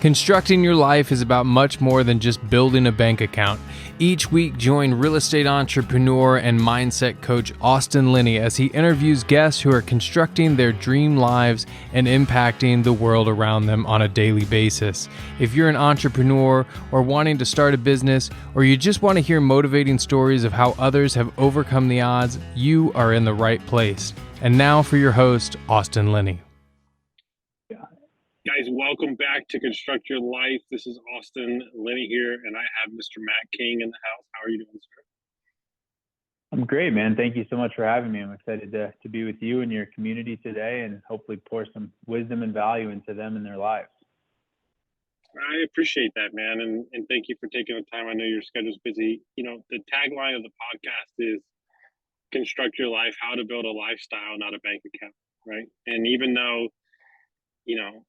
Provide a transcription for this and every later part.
Constructing your life is about much more than just building a bank account. Each week, join real estate entrepreneur and mindset coach Austin Linney as he interviews guests who are constructing their dream lives and impacting the world around them on a daily basis. If you're an entrepreneur or wanting to start a business, or you just want to hear motivating stories of how others have overcome the odds, you are in the right place. And now for your host, Austin Linney. Guys, welcome back to Construct Your Life. This is Austin Linney here, and I have Mr. Matt King in the house. How are you doing, sir? I'm great, man. Thank you so much for having me. I'm excited to be with you and your community today and hopefully pour some wisdom and value into them and their lives. I appreciate that, man, and thank you for taking the time. I know your schedule's busy. You know, the tagline of the podcast is Construct Your Life, how to build a lifestyle, not a bank account, right? And even though, you know,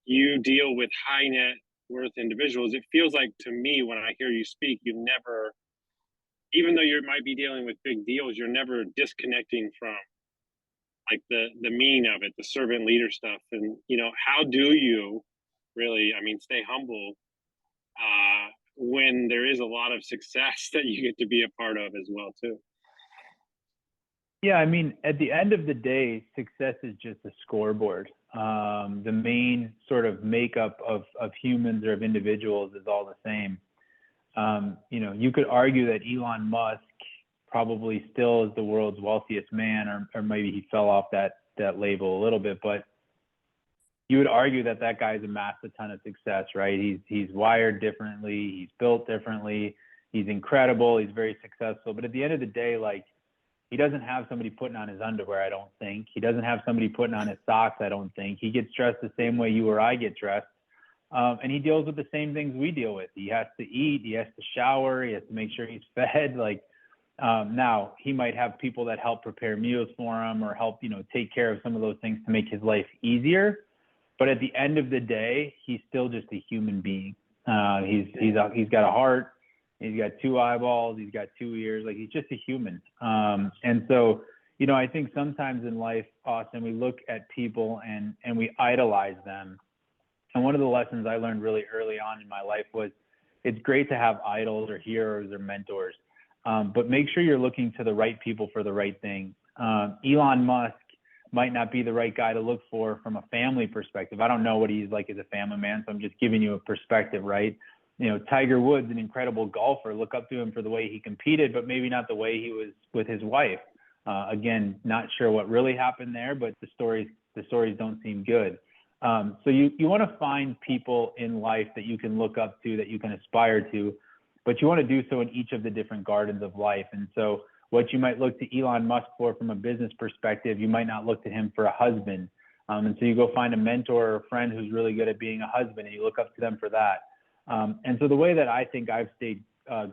you deal with high net worth individuals, it feels like to me when I hear you speak, you never, even though you might be dealing with big deals, you're never disconnecting from like the meaning of it, the servant leader stuff. And, you know, how do you really, stay humble when there is a lot of success that you get to be a part of as well, too? Yeah, at the end of the day, success is just a scoreboard. The main sort of makeup of humans or of individuals is all the same. You could argue that Elon Musk probably still is the world's wealthiest man, or maybe he fell off that label a little bit, but you would argue that guy's amassed a ton of success, right? He's wired differently, he's built differently, he's incredible, he's very successful. But at the end of the day, like, he doesn't have somebody putting on his underwear, I don't think. He doesn't have somebody putting on his socks, I don't think. He gets dressed the same way you or I get dressed. And he deals with the same things we deal with. He has to eat, he has to shower, he has to make sure he's fed. Now, he might have people that help prepare meals for him or help, take care of some of those things to make his life easier. But at the end of the day, he's still just a human being. He's got a heart. He's got two eyeballs, he's got two ears, like he's just a human. And so, I think sometimes in life, Austin, we look at people and we idolize them. And one of the lessons I learned really early on in my life was it's great to have idols or heroes or mentors, but make sure you're looking to the right people for the right thing. Elon Musk might not be the right guy to look for from a family perspective. I don't know what he's like as a family man, so I'm just giving you a perspective, right? Tiger Woods, an incredible golfer, look up to him for the way he competed, but maybe not the way he was with his wife. Again, not sure what really happened there, but the stories don't seem good. So you want to find people in life that you can look up to, that you can aspire to, but you want to do so in each of the different gardens of life. And so what you might look to Elon Musk for from a business perspective, you might not look to him for a husband. And so you go find a mentor or a friend who's really good at being a husband and you look up to them for that. And so the way that I think I've stayed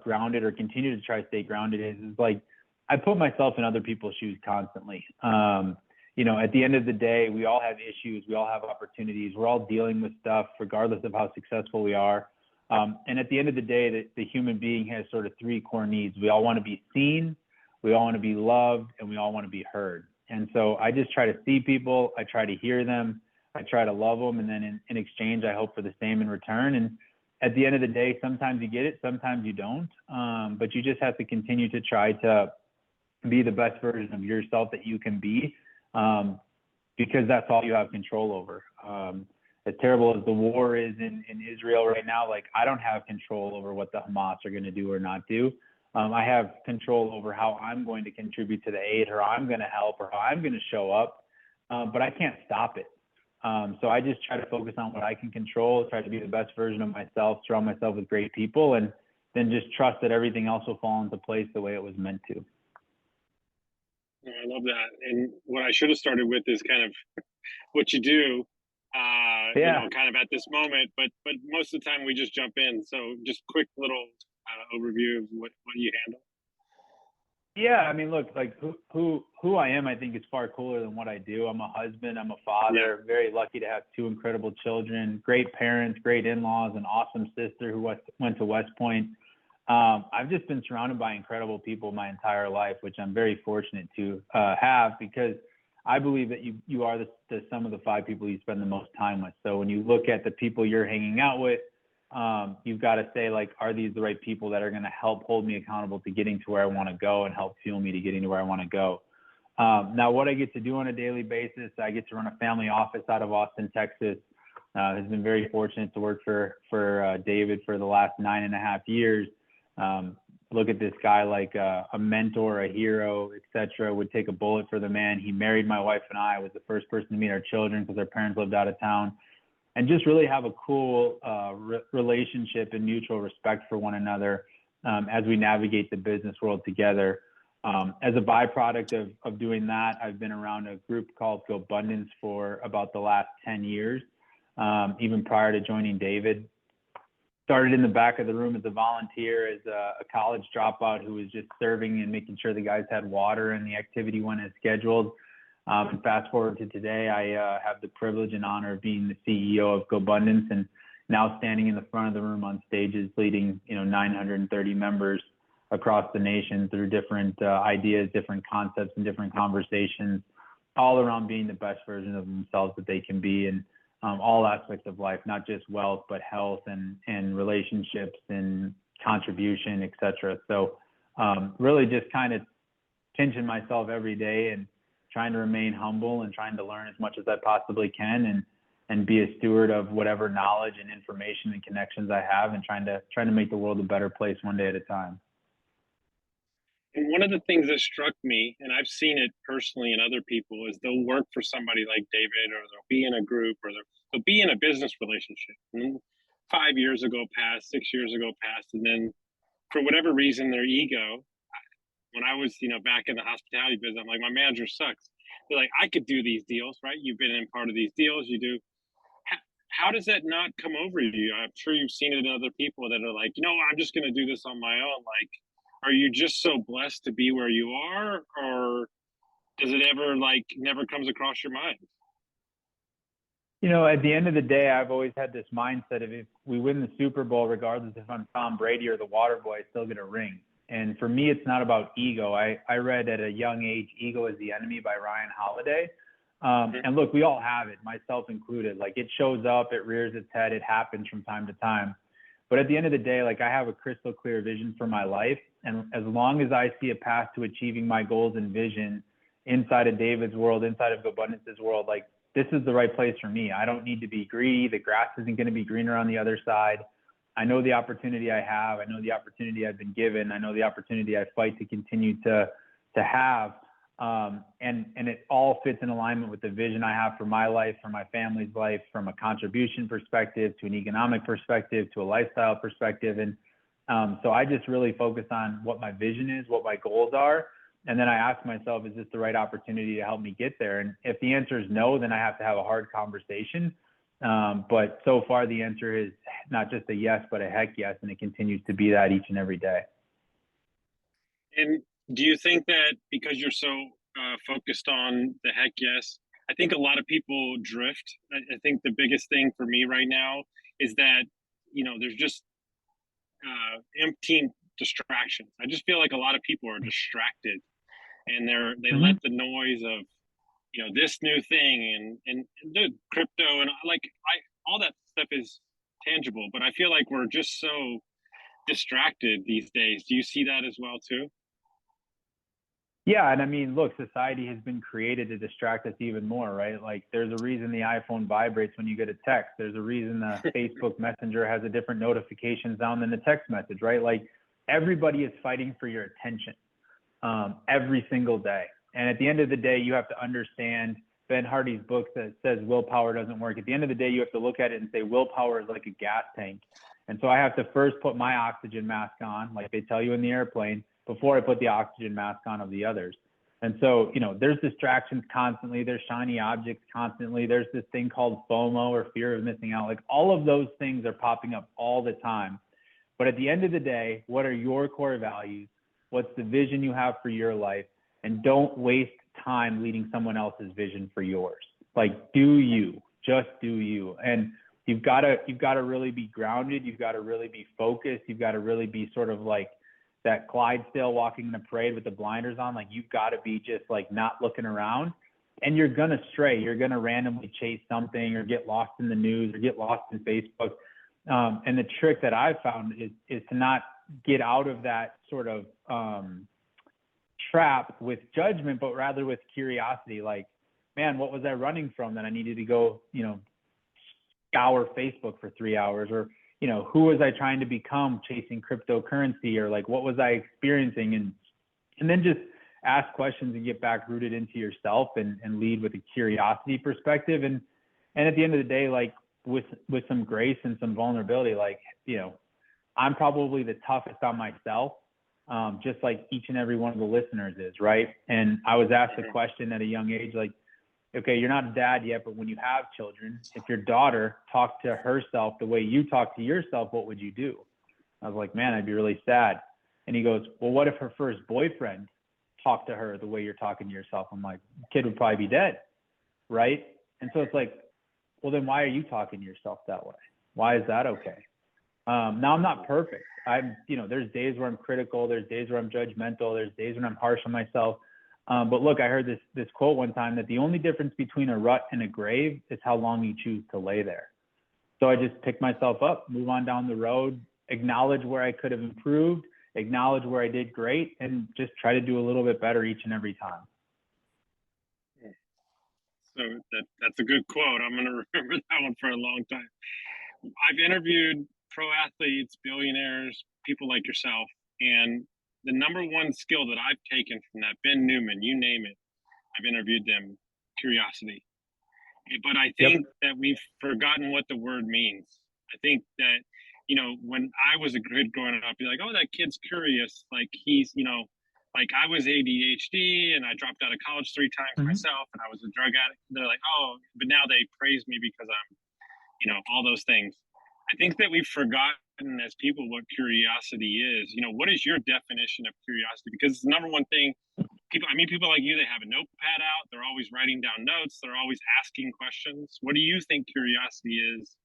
grounded or continue to try to stay grounded is like I put myself in other people's shoes constantly. At the end of the day, we all have issues, we all have opportunities, we're all dealing with stuff regardless of how successful we are. And at the end of the day, the human being has sort of three core needs. We all want to be seen, we all want to be loved, and we all want to be heard. And so I just try to see people, I try to hear them, I try to love them, and then in exchange, I hope for the same in return. And at the end of the day, sometimes you get it, sometimes you don't. But you just have to continue to try to be the best version of yourself that you can be, because that's all you have control over. As terrible as the war is in Israel right now, like I don't have control over what the Hamas are going to do or not do. I have control over how I'm going to contribute to the aid, or I'm going to help, or how I'm going to show up, but I can't stop it. So I just try to focus on what I can control, try to be the best version of myself, surround myself with great people, and then just trust that everything else will fall into place the way it was meant to. I love that. And what I should have started with is kind of what you do, kind of at this moment, but most of the time we just jump in. So just quick little overview of what you handle. Yeah, look, like who I am, I think is far cooler than what I do. I'm a husband, I'm a father, very lucky to have two incredible children, great parents, great in-laws, an awesome sister who went to West Point. I've just been surrounded by incredible people my entire life, which I'm very fortunate to have, because I believe that you are the sum of the 5 people you spend the most time with. So when you look at the people you're hanging out with, you've got to say, like, are these the right people that are going to help hold me accountable to getting to where I want to go and help fuel me to getting to where I want to go? Now, what I get to do on a daily basis, I get to run a family office out of Austin, Texas. Has been very fortunate to work for David for the last 9.5 years. Look at this guy like a mentor, a hero, etc. Would take a bullet for the man. He married my wife and I. Was the first person to meet our children because our parents lived out of town, and just really have a cool relationship and mutual respect for one another as we navigate the business world together. As a byproduct of doing that, I've been around a group called GoBundance for about the last 10 years, even prior to joining David. Started in the back of the room as a volunteer, as a college dropout who was just serving and making sure the guys had water and the activity went as scheduled. And fast forward to today, I have the privilege and honor of being the CEO of GoBundance, and now standing in the front of the room on stages leading 930 members across the nation through different ideas, different concepts, and different conversations, all around being the best version of themselves that they can be in all aspects of life, not just wealth, but health and relationships and contribution, etc. So really just kind of pinching myself every day and trying to remain humble and trying to learn as much as I possibly can and be a steward of whatever knowledge and information and connections I have, and trying to make the world a better place one day at a time. And one of the things that struck me, and I've seen it personally in other people, is they'll work for somebody like David, or they'll be in a group, or they'll be in a business relationship. And 5 years ago passed, 6 years ago passed, and then for whatever reason, their ego, when I was, back in the hospitality business, I'm like, my manager sucks. They're like, I could do these deals, right? You've been in part of these deals, you do. How does that not come over you? I'm sure you've seen it in other people that are like, I'm just going to do this on my own. Like, are you just so blessed to be where you are, or does it ever never comes across your mind? At the end of the day, I've always had this mindset of, if we win the Super Bowl, regardless if I'm Tom Brady or the water boy, I still get a ring. And for me, it's not about ego. I read at a young age, Ego is the Enemy by Ryan Holiday. And look, we all have it, myself included. Like, it shows up, it rears its head, it happens from time to time. But at the end of the day, I have a crystal clear vision for my life. And as long as I see a path to achieving my goals and vision inside of David's world, inside of GoBundance's world, this is the right place for me. I don't need to be greedy. The grass isn't going to be greener on the other side. I know the opportunity I have. I know the opportunity I've been given. I know the opportunity I fight to continue to have. And it all fits in alignment with the vision I have for my life, for my family's life, from a contribution perspective, to an economic perspective, to a lifestyle perspective. And so I just really focus on what my vision is, what my goals are. And then I ask myself, is this the right opportunity to help me get there? And if the answer is no, then I have to have a hard conversation. But so far the answer is not just a yes, but a heck yes. And it continues to be that each and every day. And do you think that because you're so focused on the heck yes, I think a lot of people drift. I think the biggest thing for me right now is that, there's just empty distractions. I just feel like a lot of people are distracted, and they let the noise of, this new thing and the crypto and all that stuff is tangible, but I feel like we're just so distracted these days. Do you see that as well too? Yeah. And I mean, look, society has been created to distract us even more, right? There's a reason the iPhone vibrates when you get a text. There's a reason the Facebook Messenger has a different notification sound than the text message, right? Everybody is fighting for your attention every single day. And at the end of the day, you have to understand Ben Hardy's book that says willpower doesn't work. At the end of the day, you have to look at it and say willpower is like a gas tank. And so I have to first put my oxygen mask on, like they tell you in the airplane, before I put the oxygen mask on of the others. And so, there's distractions constantly. There's shiny objects constantly. There's this thing called FOMO, or fear of missing out. All of those things are popping up all the time. But at the end of the day, what are your core values? What's the vision you have for your life? And don't waste time leading someone else's vision for yours. Do you, just do you. And you've got to really be grounded. You've got to really be focused. You've got to really be sort of like that Clydesdale walking in a parade with the blinders on. You've got to be just not looking around. and you're going to stray. You're going to randomly chase something or get lost in the news or get lost in Facebook. And the trick that I've found is to not get out of that sort of trap with judgment, but rather with curiosity. Like, man, what was I running from that I needed to go, scour Facebook for 3 hours? Or, who was I trying to become chasing cryptocurrency? Or like, what was I experiencing? And then just ask questions and get back rooted into yourself and lead with a curiosity perspective. And at the end of the day, like with some grace and some vulnerability, like, I'm probably the toughest on myself, just like each and every one of the listeners is, right? And I was asked a question at a young age, like, okay, you're not a dad yet, but when you have children, if your daughter talked to herself the way you talk to yourself, what would you do? I was like, man, I'd be really sad. And he goes, well, what if her first boyfriend talked to her the way you're talking to yourself? I'm like, the kid would probably be dead, right? And so it's like, well, then why are you talking to yourself that way? Why is that okay? Now I'm not perfect. There's days where I'm critical. There's days where I'm judgmental. There's days when I'm harsh on myself. But look, I heard this quote one time that the only difference between a rut and a grave is how long you choose to lay there. So I just pick myself up, move on down the road, acknowledge where I could have improved, acknowledge where I did great, and just try to do a little bit better each and every time. So that's a good quote. I'm going to remember that one for a long time. I've interviewed pro athletes, billionaires, people like yourself, and the number one skill that I've taken from that, Ben Newman, you name it, I've interviewed them, curiosity. But I think that we've forgotten what the word means. I think that, when I was a kid growing up, be like, oh, that kid's curious. Like he's, like I was ADHD and I dropped out of college 3 times myself and I was a drug addict. They're like, oh, but now they praise me because I'm, all those things. I think that we've forgotten as people what curiosity is. What is your definition of curiosity? Because it's the number one thing. People like you, they have a notepad out. They're always writing down notes. They're always asking questions. What do you think curiosity is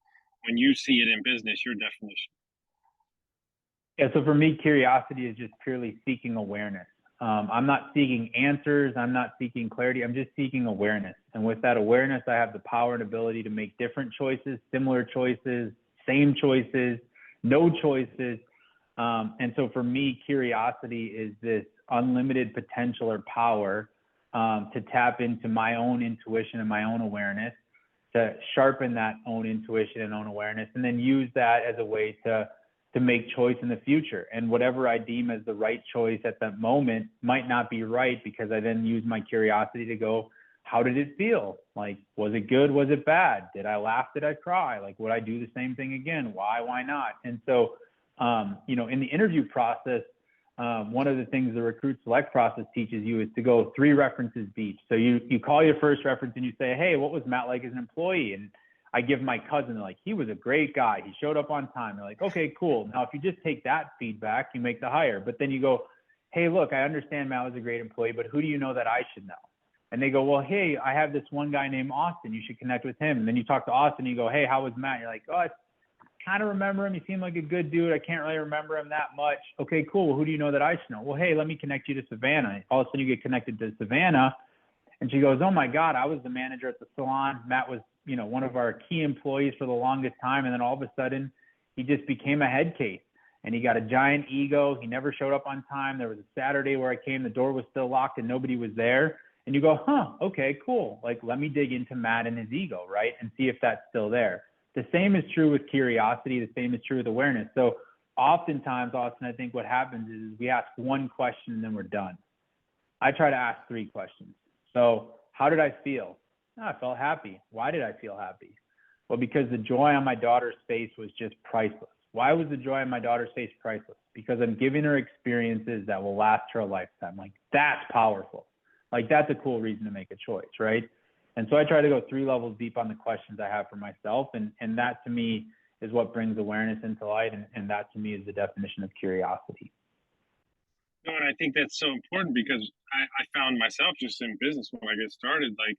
when you see it in business, your definition? Yeah, so for me, curiosity is just purely seeking awareness. I'm not seeking answers. I'm not seeking clarity. I'm just seeking awareness. And with that awareness, I have the power and ability to make different choices, similar choices, same choices, no choices. And so for me, curiosity is this unlimited potential or power to tap into my own intuition and my own awareness, to sharpen that own intuition and own awareness, and then use that as a way to make choice in the future. And whatever I deem as the right choice at that moment might not be right, because I then use my curiosity to go, how did it feel? Like, was it good? Was it bad? Did I laugh? Did I cry? Like, would I do the same thing again? Why not? And so, in the interview process, one of the things the Recruit Select process teaches you is to go 3 references each. So you call your first reference and you say, hey, what was Matt like as an employee? And I give my cousin, they're like, he was a great guy. He showed up on time. They're like, okay, cool. Now, if you just take that feedback, you make the hire. But then you go, hey, look, I understand Matt was a great employee, but who do you know that I should know? And they go, well, hey, I have this one guy named Austin. You should connect with him. And then you talk to Austin, and you go, hey, how was Matt? You're like, oh, I kind of remember him. He seemed like a good dude. I can't really remember him that much. Okay, cool. Well, who do you know that I should know? Well, hey, let me connect you to Savannah. All of a sudden you get connected to Savannah. And she goes, oh my God, I was the manager at the salon. Matt was, one of our key employees for the longest time. And then all of a sudden he just became a head case, and he got a giant ego. He never showed up on time. There was a Saturday where I came, the door was still locked and nobody was there. And you go, okay, cool. Like, let me dig into Matt and his ego, right? And see if that's still there. The same is true with curiosity. The same is true with awareness. So oftentimes, Austin, I think what happens is we ask one question and then we're done. I try to ask 3 questions. So how did I feel? I felt happy. Why did I feel happy? Well, because the joy on my daughter's face was just priceless. Why was the joy on my daughter's face priceless? Because I'm giving her experiences that will last her a lifetime. Like, that's powerful. Like, that's a cool reason to make a choice, right? And so I try to go 3 levels deep on the questions I have for myself. And that to me is what brings awareness into light. And that to me is the definition of curiosity. No, and I think that's so important, because I found myself just in business when I get started, like,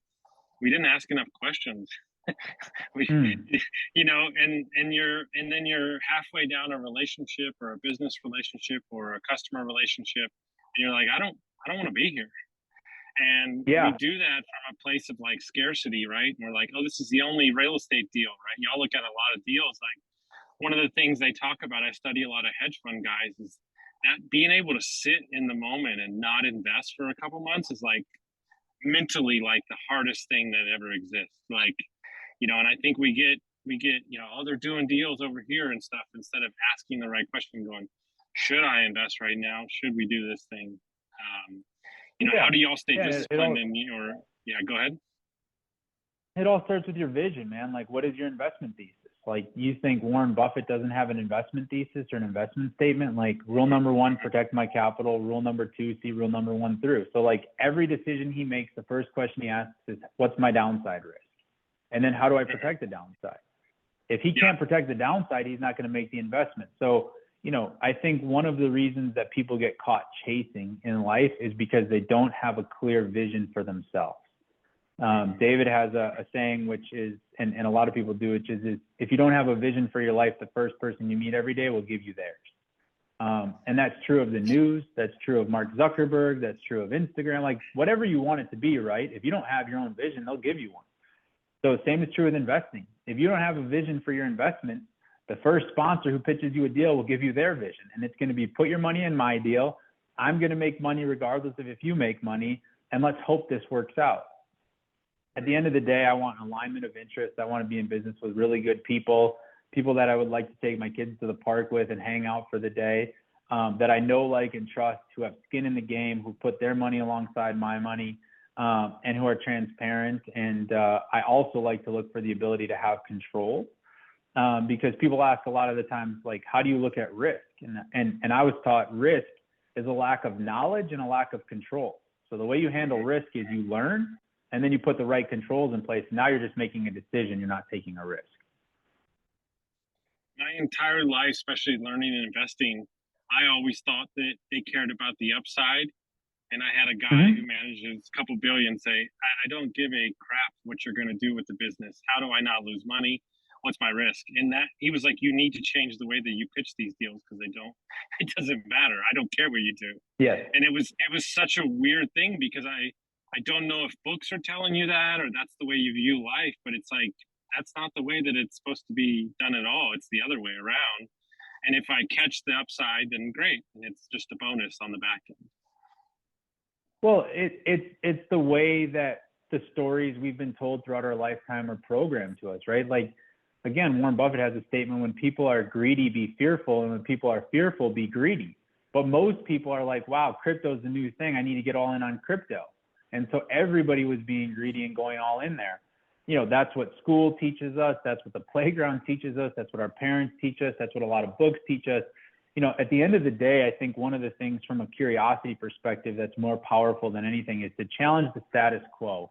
we didn't ask enough questions. And then you're halfway down a relationship or a business relationship or a customer relationship, and you're like, I don't want to be here. And we do that from a place of like scarcity, right? And we're like, oh, this is the only real estate deal, right? Y'all look at a lot of deals. Like one of the things they talk about, I study a lot of hedge fund guys, is that being able to sit in the moment and not invest for a couple months is like mentally like the hardest thing that ever exists. Like, and I think we get, oh, they're doing deals over here and stuff, instead of asking the right question, going, should I invest right now? Should we do this thing? How do y'all stay disciplined in your, go ahead. It all starts with your vision, man. Like, what is your investment thesis? Like, you think Warren Buffett doesn't have an investment thesis or an investment statement? Like, rule number 1, protect my capital. Rule number 2, see rule number 1 through. So like every decision he makes, the first question he asks is, what's my downside risk? And then how do I protect the downside? If he can't protect the downside, he's not going to make the investment. So, I think one of the reasons that people get caught chasing in life is because they don't have a clear vision for themselves. David has a saying, which is, and a lot of people do, which is if you don't have a vision for your life, the first person you meet every day will give you theirs. And that's true of the news. That's true of Mark Zuckerberg. That's true of Instagram. Like, whatever you want it to be, right? If you don't have your own vision, they'll give you one. So same is true with investing. If you don't have a vision for your investment, the first sponsor who pitches you a deal will give you their vision. And it's going to be, put your money in my deal. I'm going to make money regardless of if you make money. And let's hope this works out. At the end of the day, I want alignment of interest. I want to be in business with really good people that I would like to take my kids to the park with and hang out for the day, that I know, like, and trust, who have skin in the game, who put their money alongside my money, and who are transparent. And I also like to look for the ability to have control, because people ask a lot of the times, like, how do you look at risk? And I was taught risk is a lack of knowledge and a lack of control. So the way you handle risk is you learn, and then you put the right controls in place. Now you're just making a decision. You're not taking a risk. My entire life, especially learning and investing, I always thought that they cared about the upside. And I had a guy who manages a couple billion say, I don't give a crap what you're going to do with the business. How do I not lose money? What's my risk? And that he was like, you need to change the way that you pitch these deals, because it doesn't matter. I don't care what you do. Yeah. And it was such a weird thing, because I don't know if books are telling you that, or that's the way you view life, but it's like, that's not the way that it's supposed to be done at all. It's the other way around. And if I catch the upside, then great. And it's just a bonus on the back end. Well, it's the way that the stories we've been told throughout our lifetime are programmed to us, right? Like, again, Warren Buffett has a statement, when people are greedy, be fearful. And when people are fearful, be greedy. But most people are like, wow, crypto's the new thing. I need to get all in on crypto. And so everybody was being greedy and going all in there. That's what school teaches us. That's what the playground teaches us. That's what our parents teach us. That's what a lot of books teach us. At the end of the day, I think one of the things from a curiosity perspective that's more powerful than anything is to challenge the status quo.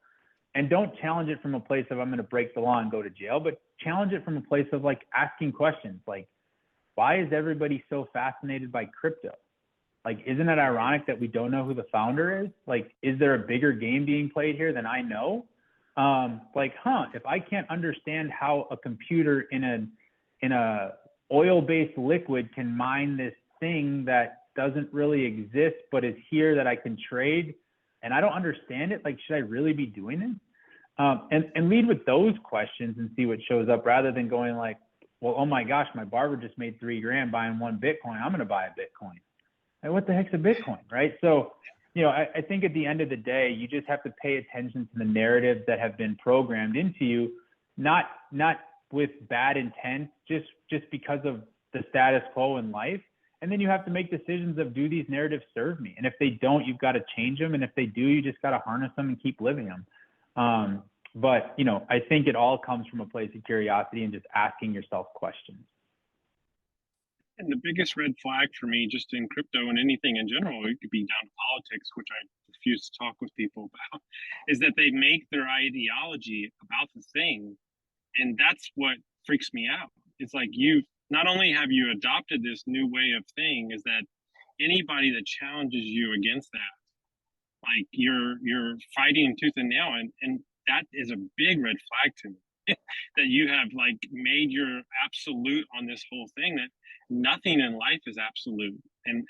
And don't challenge it from a place of, I'm going to break the law and go to jail, but challenge it from a place of, like, asking questions like, why is everybody so fascinated by crypto? Like, isn't it ironic that we don't know who the founder is? Like, is there a bigger game being played here than I know? If I can't understand how a computer in a oil-based liquid can mine this thing that doesn't really exist but is here that I can trade, and I don't understand it, like, should I really be doing it? And lead with those questions and see what shows up, rather than going like, well, oh my gosh, my barber just made $3,000 buying one Bitcoin. I'm going to buy a Bitcoin. Like, what the heck's a Bitcoin, right? So, I think at the end of the day, you just have to pay attention to the narratives that have been programmed into you, not with bad intent, just because of the status quo in life. And then you have to make decisions of, do these narratives serve me? And if they don't, you've got to change them. And if they do, you just got to harness them and keep living them. But I think it all comes from a place of curiosity and just asking yourself questions. And the biggest red flag for me, just in crypto and anything in general, it could be down to politics, which I refuse to talk with people about, is that they make their ideology about the thing. And that's what freaks me out. It's like, you not only have you adopted this new way of thing, is that anybody that challenges you against that, like, you're fighting tooth and nail. And that is a big red flag to me. That you have, like, made your absolute on this whole thing, that nothing in life is absolute. And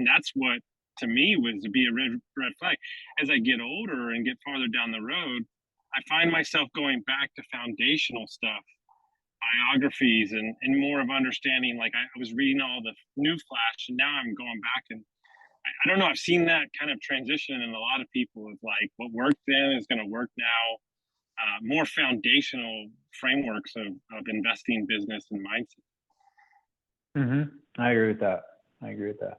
that's what, to me was to be a red flag. As I get older and get farther down the road, I find myself going back to foundational stuff, biographies, and more of understanding. Like I was reading all the new flash, and now I'm going back, and I don't know. I've seen that kind of transition in a lot of people of like what worked then is going to work now. More foundational frameworks of investing, business, and mindset. I agree with that.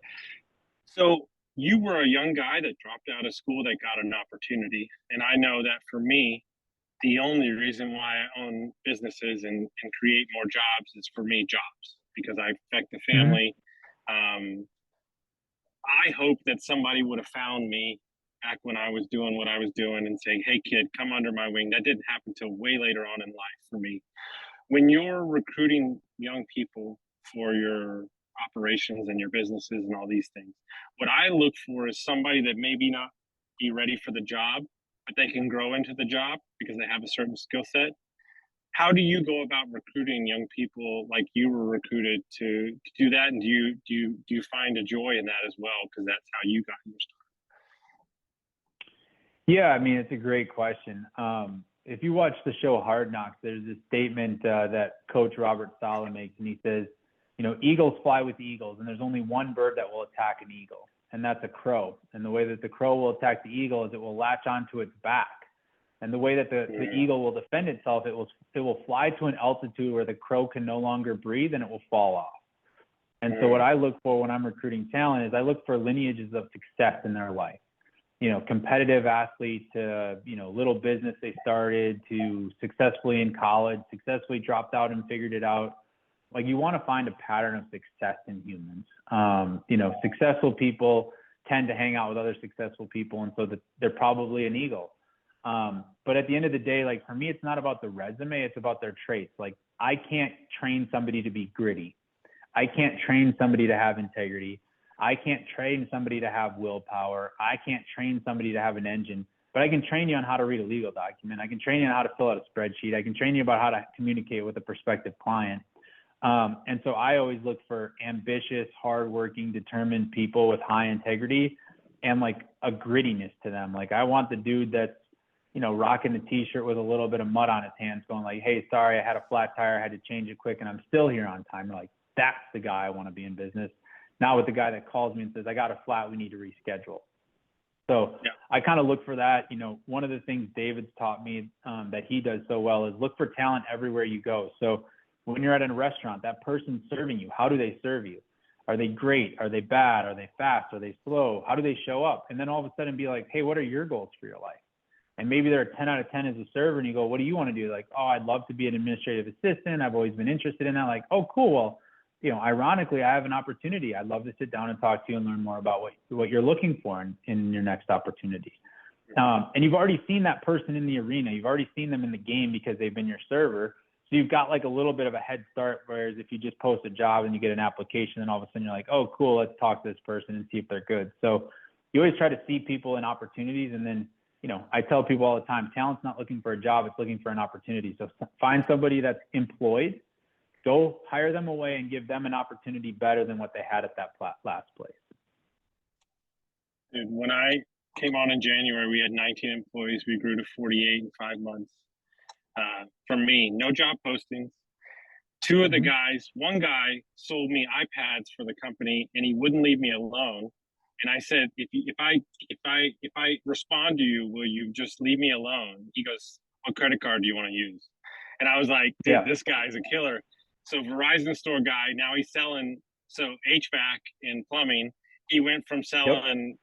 So you were a young guy that dropped out of school that got an opportunity. And I know that for me, the only reason why I own businesses and create more jobs is for me, jobs, because I affect the family. I hope that somebody would have found me back when I was doing what I was doing and saying, hey, kid, come under my wing. That didn't happen till way later on in life for me. When you're recruiting young people for your operations and your businesses and all these things, what I look for is somebody that maybe not be ready for the job, but they can grow into the job because they have a certain skill set. How do you go about recruiting young people like you were recruited to do that? And do you find a joy in that as well? Because that's how you got your start. Yeah, I mean, it's a great question. If you watch the show Hard Knocks, there's a statement that Coach Robert Saleh makes, and he says, you know, eagles fly with eagles, and there's only one bird that will attack an eagle, and that's a crow. And the way that the crow will attack the eagle is it will latch onto its back. And the way that the eagle will defend itself, it will fly to an altitude where the crow can no longer breathe, and it will fall off. And so what I look for when I'm recruiting talent is I look for lineages of success in their life. You know, competitive athlete to, you know, little business they started to successfully in college, successfully dropped out and figured it out. Like, you want to find a pattern of success in humans. You know, successful people tend to hang out with other successful people, and so they're probably an eagle. But at the end of the day, like, for me, it's not about the resume, it's about their traits. Like, I can't train somebody to be gritty. I can't train somebody to have integrity. I can't train somebody to have willpower. I can't train somebody to have an engine, but I can train you on how to read a legal document. I can train you on how to fill out a spreadsheet. I can train you about how to communicate with a prospective client. And so I always look for ambitious, hardworking, determined people with high integrity and like a grittiness to them. Like, I want the dude that's, you know, rocking the t-shirt with a little bit of mud on his hands going like, hey, sorry, I had a flat tire. I had to change it quick and I'm still here on time. Like, that's the guy I want to be in business. Not with the guy that calls me and says, I got a flat, we need to reschedule. So I kind of look for that. You know, one of the things David's taught me that he does so well is look for talent everywhere you go. So when you're at a restaurant, that person serving you, how do they serve you? Are they great? Are they bad? Are they fast? Are they slow? How do they show up? And then all of a sudden be like, hey, what are your goals for your life? And maybe they're a 10 out of 10 as a server, and you go, what do you want to do? Like, oh, I'd love to be an administrative assistant. I've always been interested in that. Like, oh, cool. Well, you know, ironically, I have an opportunity. I'd love to sit down and talk to you and learn more about what you're looking for in your next opportunity. And you've already seen that person in the arena. You've already seen them in the game because they've been your server. So you've got like a little bit of a head start, whereas if you just post a job and you get an application, then all of a sudden you're like, oh, cool, let's talk to this person and see if they're good. So you always try to see people in opportunities. And then, you know, I tell people all the time, talent's not looking for a job, it's looking for an opportunity. So find somebody that's employed, go hire them away and give them an opportunity better than what they had at that last place. Dude, when I came on in January, we had 19 employees. We grew to 48 in 5 months. For me, no job postings. Two of the guys, one guy sold me iPads for the company, and he wouldn't leave me alone. And I said, if I respond to you, will you just leave me alone? He goes, what credit card do you want to use? And I was like, dude, this guy's a killer. So Verizon store guy, now he's selling HVAC and plumbing. He went from selling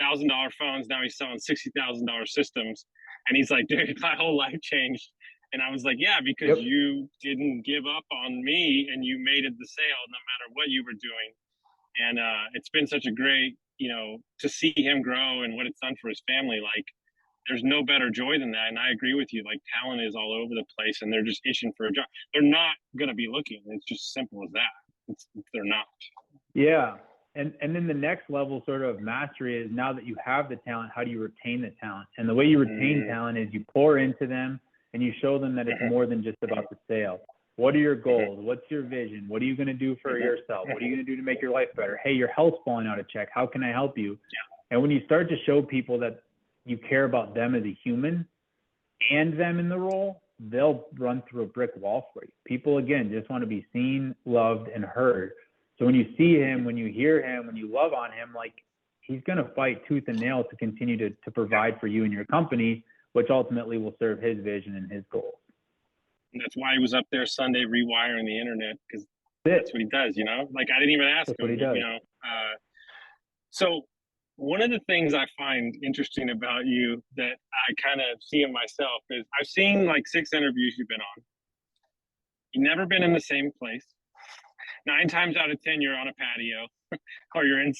$1,000 phones, now he's selling $60,000 systems. And he's like, dude, my whole life changed. And I was like, yeah, because you didn't give up on me and you made it the sale no matter what you were doing. And it's been such a great, you know, to see him grow and what it's done for his family. Like, there's no better joy than that. And I agree with you. Like, talent is all over the place and they're just itching for a job. They're not going to be looking. It's just simple as that. They're not. Yeah. And then the next level sort of mastery is, now that you have the talent, how do you retain the talent? And the way you retain talent is you pour into them and you show them that it's more than just about the sale. What are your goals? What's your vision? What are you going to do for yourself? What are you going to do to make your life better? Hey, your health's falling out of check. How can I help you? And when you start to show people that you care about them as a human and them in the role, they'll run through a brick wall for you. People, again, just want to be seen, loved, and heard. So when you see him, when you hear him, when you love on him, like, he's going to fight tooth and nail to continue to provide for you and your company, which ultimately will serve his vision and his goals. And that's why he was up there Sunday rewiring the internet, because that's what he does, you know? Like, I didn't even ask him, you know? So one of the things I find interesting about you that I kind of see in myself is I've seen like 6 interviews you've been on. You've never been in the same place. 9 times out of 10, you're on a patio or you're in,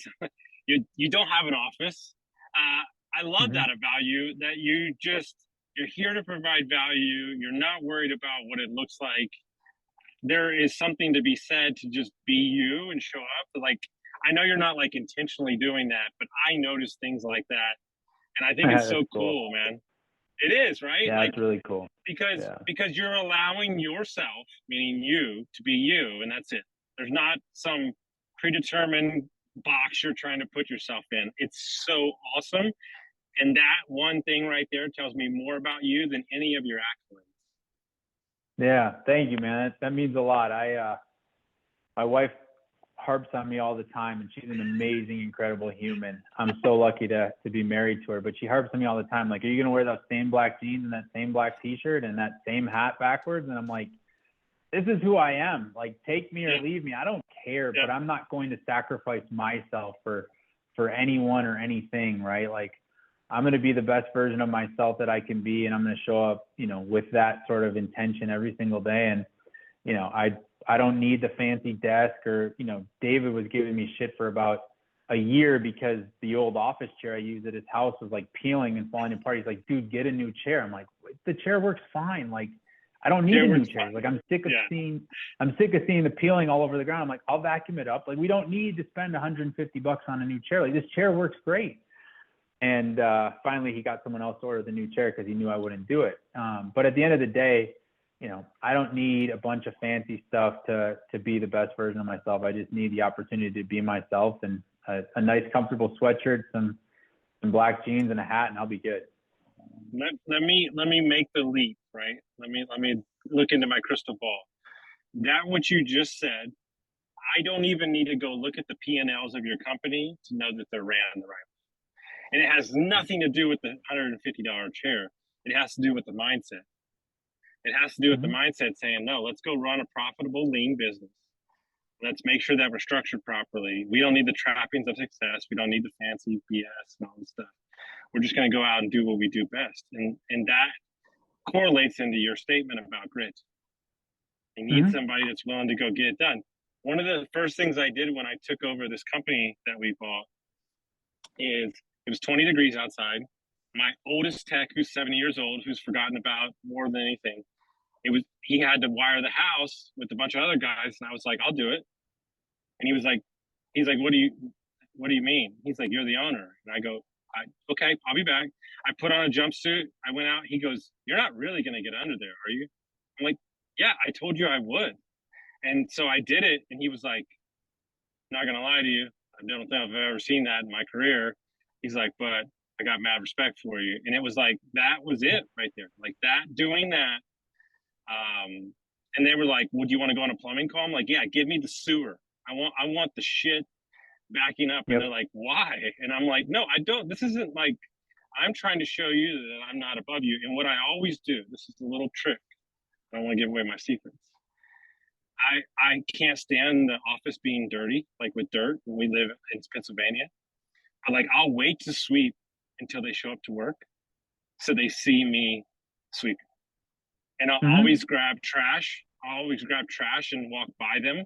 you don't have an office. I love that about you, that you're here to provide value. You're not worried about what it looks like. There is something to be said to just be you and show up. Like, I know you're not like intentionally doing that, but I notice things like that. And I think it's so cool, man. It is, right? Yeah, like, it's really cool. Because you're allowing yourself, meaning you, to be you, and that's it. There's not some predetermined box you're trying to put yourself in. It's so awesome. And that one thing right there tells me more about you than any of your accolades. Yeah, thank you, man. That means a lot. My wife harps on me all the time, and she's an amazing, incredible human. I'm so lucky to be married to her, but she harps on me all the time. Like, are you going to wear those same black jeans and that same black t-shirt and that same hat backwards? And I'm like, this is who I am. Like, take me or leave me. I don't care, but I'm not going to sacrifice myself for anyone or anything, right? Like, I'm going to be the best version of myself that I can be. And I'm going to show up, you know, with that sort of intention every single day. And, you know, I don't need the fancy desk, or, you know, David was giving me shit for about a year because the old office chair I used at his house was like peeling and falling apart. He's like, dude, get a new chair. I'm like, the chair works fine. Like, I don't need a new chair. Like, I'm sick of seeing the peeling all over the ground. I'm like, I'll vacuum it up. Like, we don't need to spend $150 on a new chair. Like, this chair works great. And finally, he got someone else to order the new chair because he knew I wouldn't do it. But at the end of the day, you know, I don't need a bunch of fancy stuff to be the best version of myself. I just need the opportunity to be myself, and a nice, comfortable sweatshirt, some black jeans, and a hat, and I'll be good. Let me make the leap, right? Let me look into my crystal ball. That what you just said, I don't even need to go look at the P&Ls of your company to know that they're ran the right way. And it has nothing to do with the $150 chair. It has to do with the mindset. It has to do with the mindset saying, no, let's go run a profitable, lean business. Let's make sure that we're structured properly. We don't need the trappings of success. We don't need the fancy BS and all this stuff. We're just going to go out and do what we do best. And that correlates into your statement about grit. You need somebody that's willing to go get it done. One of the first things I did when I took over this company that we bought is, it was 20 degrees outside. My oldest tech, who's 70 years old, who's forgotten about more than anything, he had to wire the house with a bunch of other guys, and I was like, I'll do it. And he's like, what do you mean? He's like, you're the owner. And I go, okay, I'll be back. I put on a jumpsuit. I went out. He goes, you're not really going to get under there, are you? I'm like, yeah, I told you I would. And so I did it. And he was like, not going to lie to you, I don't think I've ever seen that in my career. He's like, but I got mad respect for you. And it was like, that was it right there. Like that, doing that. And they were like, would you want to go on a plumbing call? I'm like, yeah, give me the sewer. I want the shit backing up. And they're like, why? And I'm like, no, I don't. This isn't like, I'm trying to show you that I'm not above you. And what I always do, this is a little trick. I don't want to give away my secrets. I can't stand the office being dirty, like with dirt when we live in Pennsylvania. I'll wait to sweep until they show up to work so they see me sweeping. And I'll always grab trash. I'll always grab trash and walk by them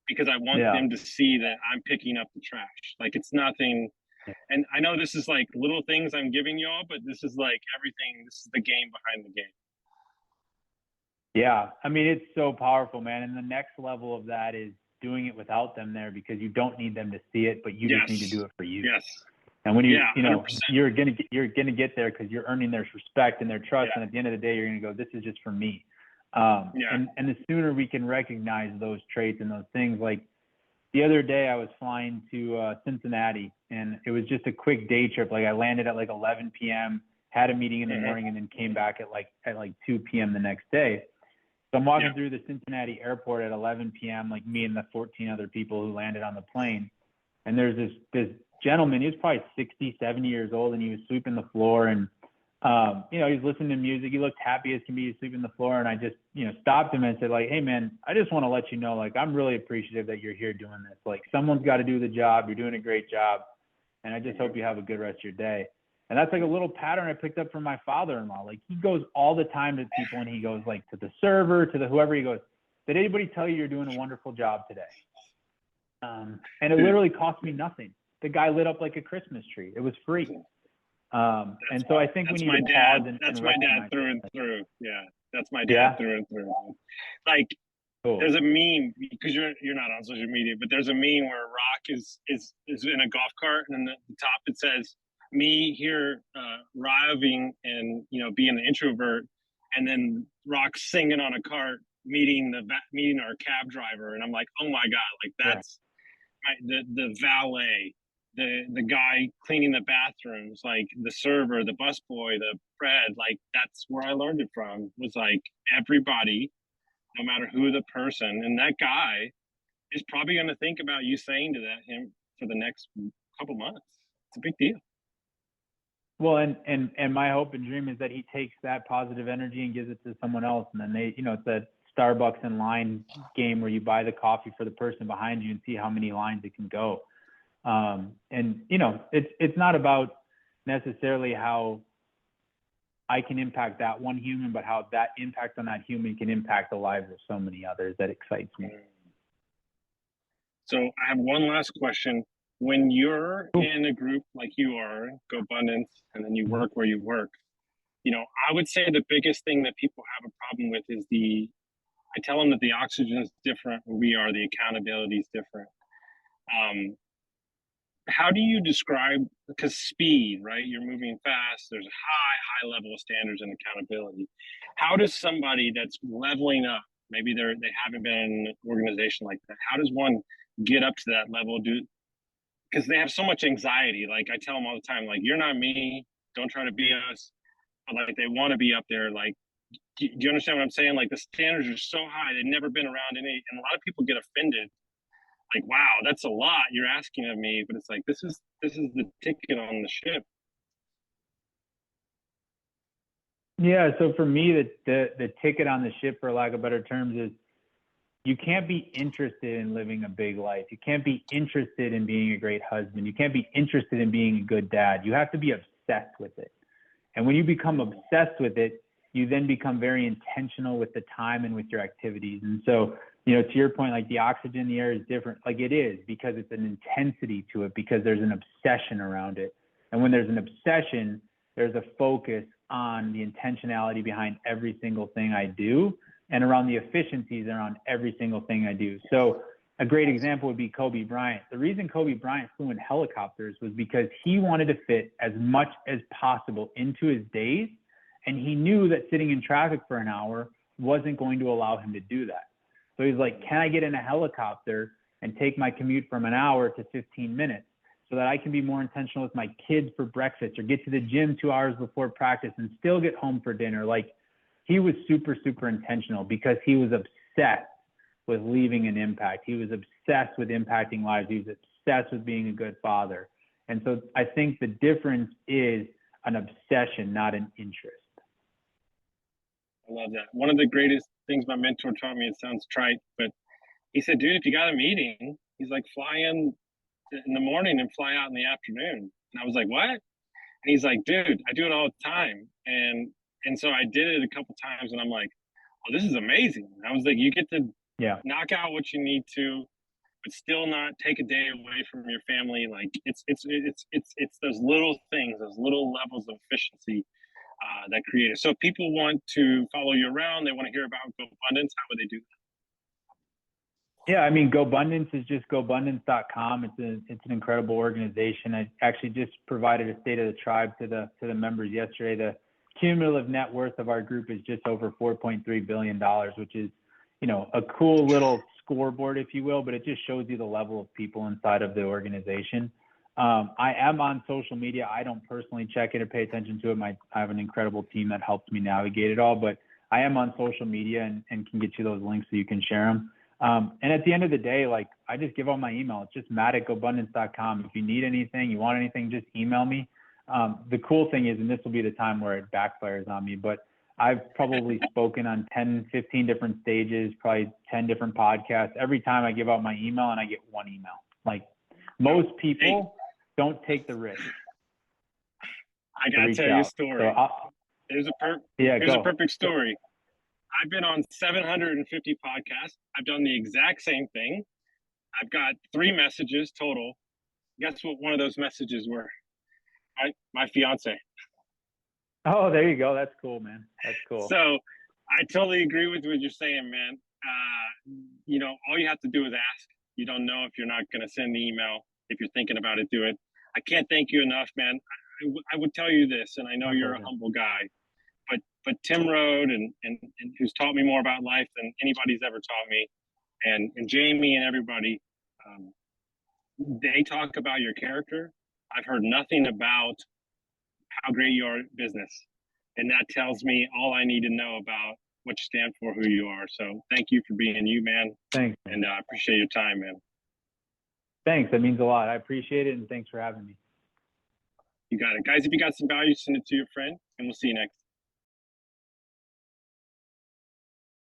because I want them to see that I'm picking up the trash. Like, it's nothing. And I know this is like little things I'm giving y'all, but this is like everything. This is the game behind the game. Yeah. I mean, it's so powerful, man. And the next level of that is doing it without them there, because you don't need them to see it, but you just need to do it for you. Yes. And when you know, 100%. you're gonna get there because you're earning their respect and their trust. And at the end of the day, you're gonna go, this is just for me. And the sooner we can recognize those traits and those things, like the other day I was flying to Cincinnati, and it was just a quick day trip. Like I landed at like 11 p.m., had a meeting in the morning, and then came back at like 2 p.m. the next day. So I'm walking through the Cincinnati airport at 11 p.m., like me and the 14 other people who landed on the plane. And there's this gentleman, he was probably 60, 70 years old, and he was sweeping the floor, and he's listening to music. He looked happy as can be, sweeping the floor. And I just, stopped him and said, like, hey man, I just want to let you know, like, I'm really appreciative that you're here doing this. Like, someone's got to do the job. You're doing a great job. And I just hope you have a good rest of your day. And that's like a little pattern I picked up from my father-in-law. Like, he goes all the time to people, and he goes like to the server, to the whoever, he goes, did anybody tell you you're doing a wonderful job today? And it literally cost me nothing. The guy lit up like a Christmas tree. It was free. And so I think we need to pause and that's my dad through and through. Yeah, that's my dad through and through. Like, there's a meme, because you're not on social media, but there's a meme where Rock is in a golf cart, and then at the top it says, me here riving and being an introvert, and then Rock singing on a cart, meeting our cab driver, and I'm like, oh my god, like that's the valet. The guy cleaning the bathrooms, like the server, the busboy, the bread, like that's where I learned it from. Was like everybody, no matter who the person, and that guy is probably going to think about you saying to him for the next couple months. It's a big deal. Well, and my hope and dream is that he takes that positive energy and gives it to someone else, and then they, it's a Starbucks in line game where you buy the coffee for the person behind you and see how many lines it can go. And it's not about necessarily how I can impact that one human, but how that impact on that human can impact the lives of so many others. That excites me. So I have one last question. When you're in a group like you are, GoBundance, and then you work where you work, I would say the biggest thing that people have a problem with is I tell them that the oxygen is different where we are, the accountability is different. How do you describe, because speed, right? You're moving fast. There's a high level of standards and accountability. How does somebody that's leveling up, maybe they haven't been in an organization like that, how does one get up to that level? Because they have so much anxiety. Like I tell them all the time, like, you're not me. Don't try to be us. But like they want to be up there. Like, do you understand what I'm saying? Like the standards are so high. They've never been around and a lot of people get offended. Like, wow, that's a lot you're asking of me, but it's like this is the ticket on the ship. Yeah, so for me, the ticket on the ship, for lack of better terms, is you can't be interested in living a big life. You can't be interested in being a great husband. You can't be interested in being a good dad. You have to be obsessed with it. And when you become obsessed with it, you then become very intentional with the time and with your activities. And so, to your point, like the oxygen in the air is different. Like it is, because it's an intensity to it, because there's an obsession around it. And when there's an obsession, there's a focus on the intentionality behind every single thing I do and around the efficiencies around every single thing I do. So a great example would be Kobe Bryant. The reason Kobe Bryant flew in helicopters was because he wanted to fit as much as possible into his days. And he knew that sitting in traffic for an hour wasn't going to allow him to do that. So he's like, can I get in a helicopter and take my commute from an hour to 15 minutes so that I can be more intentional with my kids for breakfast, or get to the gym 2 hours before practice and still get home for dinner? Like, he was super, super intentional because he was obsessed with leaving an impact. He was obsessed with impacting lives. He was obsessed with being a good father. And so I think the difference is an obsession, not an interest. I love that. One of the greatest things my mentor taught me, it sounds trite, but he said, dude, if you got a meeting, he's like, fly in the morning and fly out in the afternoon. And I was like, what? And he's like, dude, I do it all the time. And so I did it a couple times, and I'm like, oh, this is amazing. And I was like, you get to knock out what you need to, but still not take a day away from your family. Like it's those little things, those little levels of efficiency that create it. So if people want to follow you around, they want to hear about GoBundance, how would they do that? Yeah, I mean, GoBundance is just GoBundance.com. It's an incredible organization. I actually just provided a state of the tribe to the members yesterday. The cumulative net worth of our group is just over $4.3 billion, which is, you know, a cool little scoreboard, if you will, but it just shows you the level of people inside of the organization. I am on social media. I don't personally check it or pay attention to it. I have an incredible team that helps me navigate it all, but I am on social media and can get you those links so you can share them. And at the end of the day, like, I just give out my email. It's just matt@gobundance.com. If you need anything, you want anything, just email me. The cool thing is, and this will be the time where it backfires on me, but I've probably spoken on 10, 15 different stages, probably 10 different podcasts. Every time I give out my email and I get one email. Like, most people don't take the risk. I got to tell you a story. So Here's a perfect story. I've been on 750 podcasts. I've done the exact same thing. I've got 3 messages total. Guess what one of those messages were? My fiance. Oh, there you go. That's cool, man. That's cool. So I totally agree with what you're saying, man. You know, all you have to do is ask. You don't know if you're not going to send the email. If you're thinking about it, do it. I can't thank you enough, man. I would tell you this, and I know you're a humble guy, but Tim Rode and who's taught me more about life than anybody's ever taught me, and Jamie and everybody, they talk about your character. I've heard nothing about how great you are at business. And that tells me all I need to know about what you stand for, who you are. So thank you for being you, man. Thanks. And I appreciate your time, man. Thanks. That means a lot. I appreciate it. And thanks for having me. You got it. Guys, if you got some value, send it to your friend, and we'll see you next.